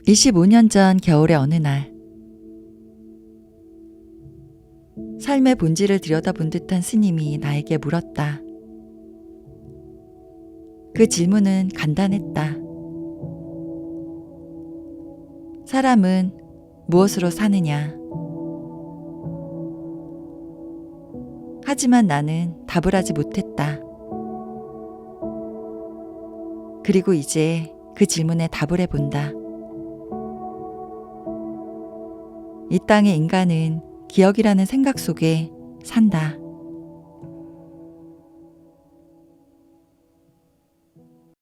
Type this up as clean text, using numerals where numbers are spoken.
25년 전 겨울의 어느 날, 삶의 본질을 들여다본 듯한 스님이 나에게 물었다. 그 질문은 간단했다. 사람은 무엇으로 사느냐? 하지만 나는 답을 하지 못했다. 그리고 이제 그 질문에 답을 해본다. 이 땅의 인간은 기억이라는 생각 속에 산다.